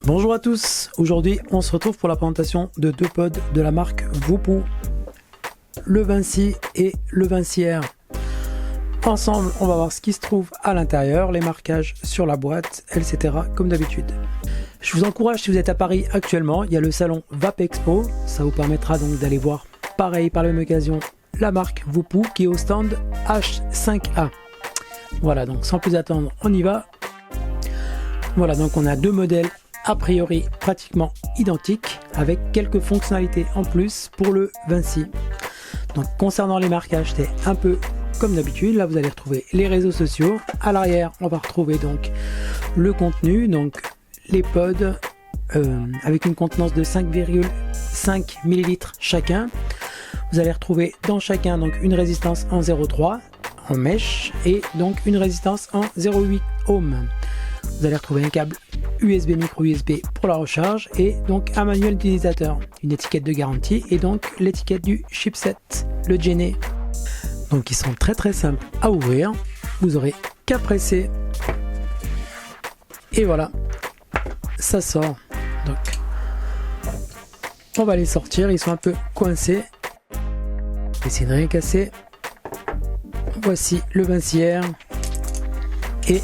Bonjour à tous, aujourd'hui on se retrouve pour la présentation de deux pods de la marque Voopoo, le Vinci et le Vinci R. Ensemble on va voir ce qui se trouve à l'intérieur, les marquages sur la boîte, etc. comme d'habitude. Je vous encourage, si vous êtes à Paris actuellement, il y a le salon Vapexpo, ça vous permettra donc d'aller voir pareil par la même occasion la marque Voopoo qui est au stand H5A. Voilà, donc sans plus attendre on y va. Voilà, donc on a deux modèles a priori pratiquement identiques avec quelques fonctionnalités en plus pour le Vinci. Donc concernant les marquages, c'est un peu comme d'habitude. Là vous allez retrouver les réseaux sociaux. À l'arrière on va retrouver donc le contenu, donc les pods avec une contenance de 5,5 ml chacun. Vous allez retrouver dans chacun donc une résistance en 0,3 en mèche et donc une résistance en 0,8 ohm. Vous allez retrouver un câble USB micro USB pour la recharge et donc un manuel d'utilisateur, une étiquette de garantie et donc l'étiquette du chipset, le Gene. Donc ils sont très simples à ouvrir, vous aurez qu'à presser et voilà, ça sort. Donc on va les sortir, ils sont un peu coincés, essayez de rien casser. Voici le Vinci R et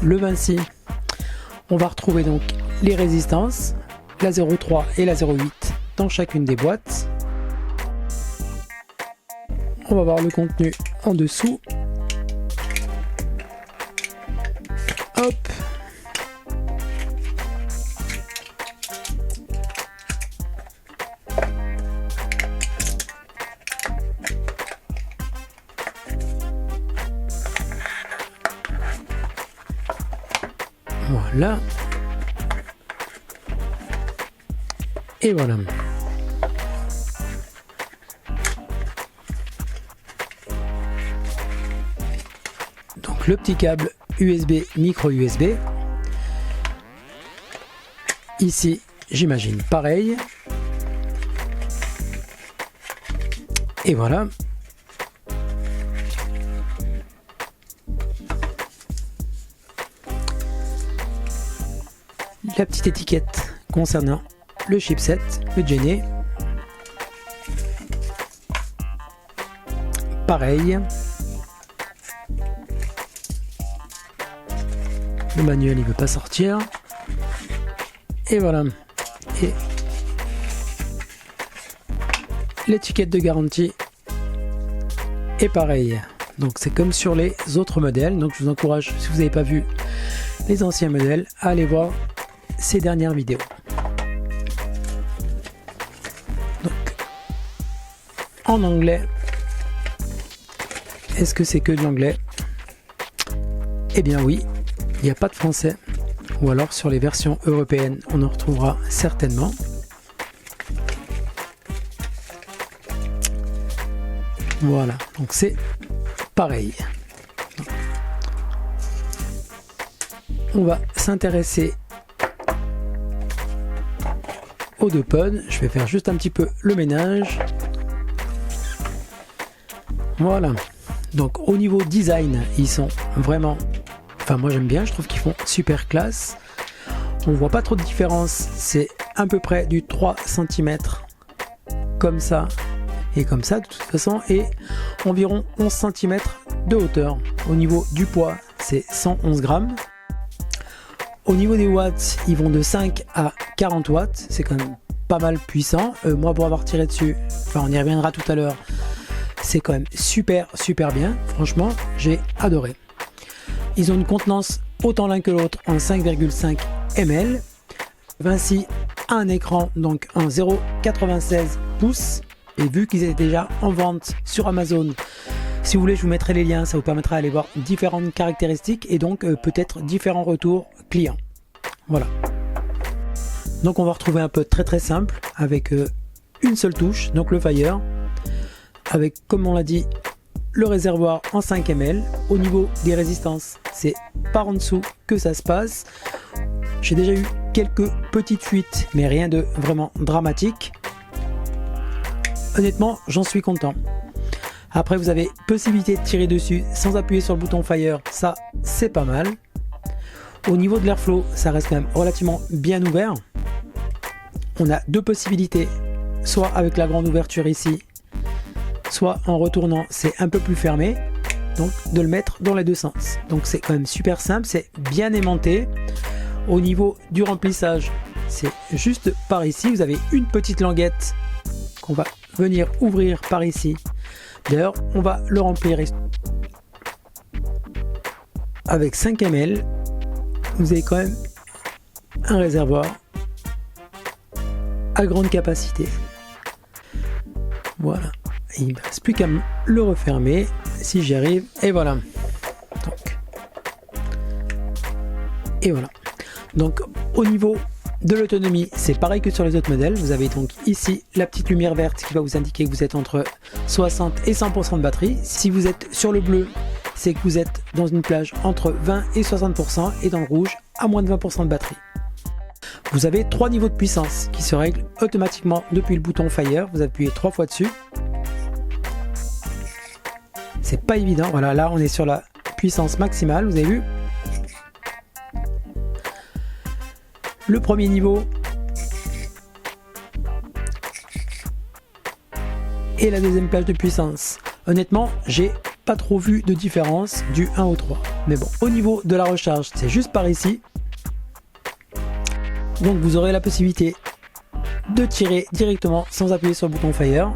le Vinci. On va retrouver donc les résistances, la 0,3 et la 0,8 dans chacune des boîtes. On va voir le contenu en dessous. Hop. Voilà. Et voilà. Donc le petit câble USB micro USB. Ici, j'imagine pareil. Et voilà. La petite étiquette concernant le chipset, le Gene. Pareil. Le manuel il veut pas sortir. Et voilà. Et l'étiquette de garantie est pareil. Donc c'est comme sur les autres modèles. Donc je vous encourage, si vous n'avez pas vu les anciens modèles, à aller voir ces dernières vidéos. Donc en anglais, est-ce que c'est que de l'anglais? Eh bien oui, il n'y a pas de français, ou alors sur les versions européennes on en retrouvera certainement. Voilà, donc c'est pareil. On va s'intéresser aux deux pods. Je vais faire juste un petit peu le ménage. Voilà. Donc au niveau design, ils sont vraiment... Enfin moi j'aime bien, je trouve qu'ils font super classe. On voit pas trop de différence. C'est à peu près du 3 cm comme ça et comme ça de toute façon. Et environ 11 cm de hauteur. Au niveau du poids, c'est 111 grammes. Au niveau des watts, ils vont de 5 à 40 watts, c'est quand même pas mal puissant. Moi pour avoir tiré dessus, enfin on y reviendra tout à l'heure, c'est quand même super bien, franchement j'ai adoré. Ils ont une contenance autant l'un que l'autre en 5,5 ml. Vinci a un écran donc en 0,96 pouces et vu qu'ils étaient déjà en vente sur Amazon, si vous voulez je vous mettrai les liens, ça vous permettra d'aller voir différentes caractéristiques et donc peut-être différents retours clients. Voilà. Donc on va retrouver un pod très simple avec une seule touche, donc le Fire, avec comme on l'a dit le réservoir en 5 ml. Au niveau des résistances, c'est par en dessous que ça se passe. J'ai déjà eu quelques petites fuites mais rien de vraiment dramatique. Honnêtement j'en suis content. Après vous avez possibilité de tirer dessus sans appuyer sur le bouton Fire, ça c'est pas mal. Au niveau de l'airflow, ça reste quand même relativement bien ouvert. On a deux possibilités, soit avec la grande ouverture ici, soit en retournant, c'est un peu plus fermé. Donc de le mettre dans les deux sens. Donc c'est quand même super simple, c'est bien aimanté. Au niveau du remplissage, c'est juste par ici. Vous avez une petite languette qu'on va venir ouvrir par ici. D'ailleurs, on va le remplir avec 5 ml. Vous avez quand même un réservoir à grande capacité. Voilà. Il ne me reste plus qu'à le refermer si j'y arrive. Et voilà. Donc au niveau de l'autonomie, c'est pareil que sur les autres modèles. Vous avez donc ici la petite lumière verte qui va vous indiquer que vous êtes entre 60 et 100% de batterie. Si vous êtes sur le bleu, c'est que vous êtes dans une plage entre 20 et 60%, et dans le rouge à moins de 20% de batterie. Vous avez 3 niveaux de puissance qui se règlent automatiquement depuis le bouton Fire. Vous appuyez 3 fois dessus. C'est pas évident. Voilà, là on est sur la puissance maximale, vous avez vu. Le premier niveau et la deuxième plage de puissance. Honnêtement, j'ai pas trop vu de différence du 1 au 3. Mais bon, au niveau de la recharge, c'est juste par ici. Donc vous aurez la possibilité de tirer directement sans appuyer sur le bouton Fire.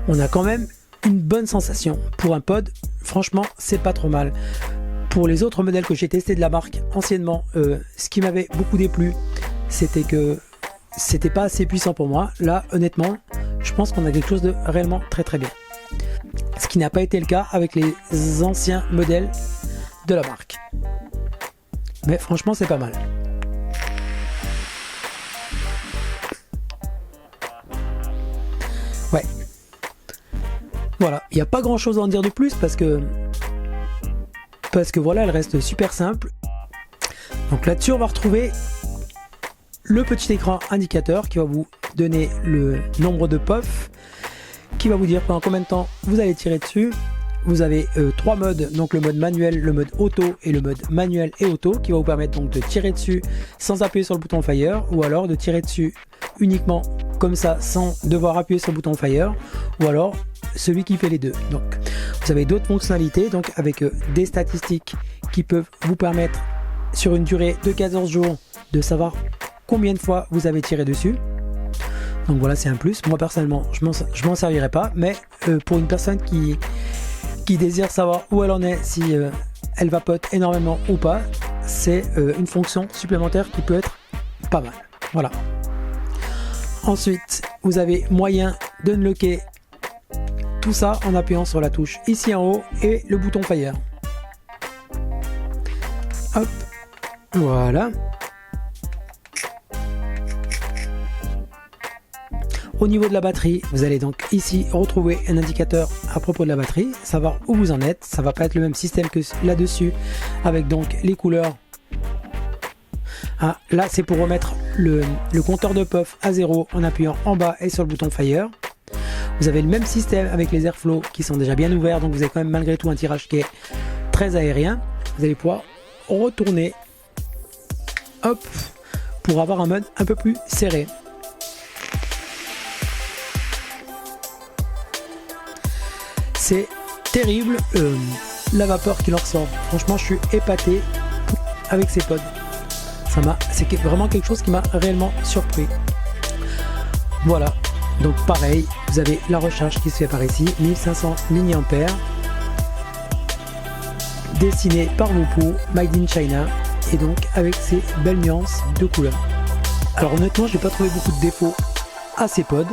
On a quand même une bonne sensation pour un pod. Franchement, c'est pas trop mal. Pour les autres modèles que j'ai testés de la marque anciennement, ce qui m'avait beaucoup déplu, c'était que c'était pas assez puissant pour moi. Là, honnêtement, je pense qu'on a quelque chose de réellement très très bien. Ce qui n'a pas été le cas avec les anciens modèles de la marque. Mais franchement, c'est pas mal. Ouais. Voilà, il n'y a pas grand chose à en dire de plus parce que voilà, elle reste super simple. Donc là-dessus, on va retrouver le petit écran indicateur qui va vous donner le nombre de puffs, qui va vous dire pendant combien de temps vous allez tirer dessus. Vous avez 3 modes, donc le mode manuel, le mode auto et le mode manuel et auto, qui va vous permettre donc de tirer dessus sans appuyer sur le bouton Fire, ou alors de tirer dessus uniquement comme ça sans devoir appuyer sur le bouton Fire, ou alors celui qui fait les deux. Donc vous avez d'autres fonctionnalités, donc avec des statistiques qui peuvent vous permettre sur une durée de 14 jours de savoir combien de fois vous avez tiré dessus. Donc voilà, c'est un plus. Moi personnellement, je m'en servirai pas, mais pour une personne qui désire savoir où elle en est, si elle vapote énormément ou pas, c'est une fonction supplémentaire qui peut être pas mal. Voilà. Ensuite, vous avez moyen d'unlocker tout ça en appuyant sur la touche ici en haut et le bouton Fire. Hop, voilà. Au niveau de la batterie, vous allez donc ici retrouver un indicateur à propos de la batterie, savoir où vous en êtes. Ça va pas être le même système que là-dessus, avec donc les couleurs. Ah, là, c'est pour remettre le compteur de puff à 0 en appuyant en bas et sur le bouton Fire. Vous avez le même système avec les airflow qui sont déjà bien ouverts, donc vous avez quand même malgré tout un tirage qui est très aérien. Vous allez pouvoir retourner, hop, pour avoir un mode un peu plus serré. C'est terrible la vapeur qui en ressort. Franchement, je suis épaté avec ces pods. C'est vraiment quelque chose qui m'a réellement surpris. Voilà. Donc pareil, vous avez la recharge qui se fait par ici, 1500 mAh, dessiné par Vopo, Made in China, et donc avec ces belles nuances de couleurs. Alors honnêtement, je n'ai pas trouvé beaucoup de défauts à ces pods,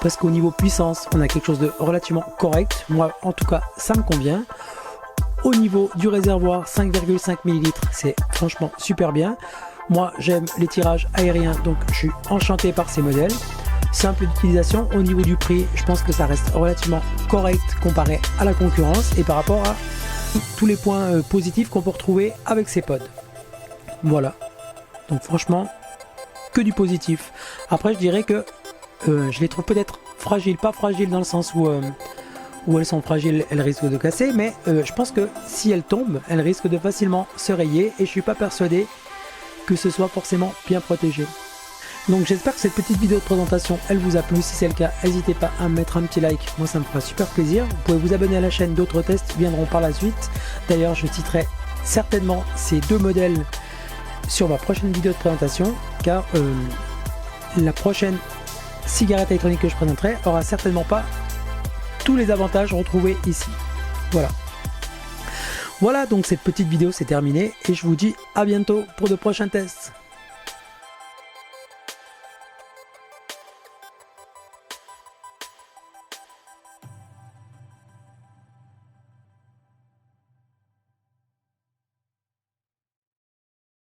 parce qu'au niveau puissance, on a quelque chose de relativement correct. Moi, en tout cas, ça me convient. Au niveau du réservoir, 5,5 ml, c'est franchement super bien. Moi, j'aime les tirages aériens, donc je suis enchanté par ces modèles. Simple d'utilisation. Au niveau du prix, je pense que ça reste relativement correct comparé à la concurrence et par rapport à tous les points positifs qu'on peut retrouver avec ces pods. Voilà. Donc franchement, que du positif. Après, je dirais que je les trouve peut-être fragiles, pas fragiles dans le sens où où elles sont fragiles, elles risquent de casser, mais je pense que si elles tombent, elles risquent de facilement se rayer et je suis pas persuadé que ce soit forcément bien protégé. Donc j'espère que cette petite vidéo de présentation elle vous a plu. Si c'est le cas, n'hésitez pas à mettre un petit like, moi ça me fera super plaisir. Vous pouvez vous abonner à la chaîne, d'autres tests viendront par la suite. D'ailleurs je citerai certainement ces deux modèles sur ma prochaine vidéo de présentation, car la prochaine cigarette électronique que je présenterai aura certainement pas tous les avantages retrouvés ici. Voilà, donc cette petite vidéo c'est terminé et je vous dis à bientôt pour de prochains tests.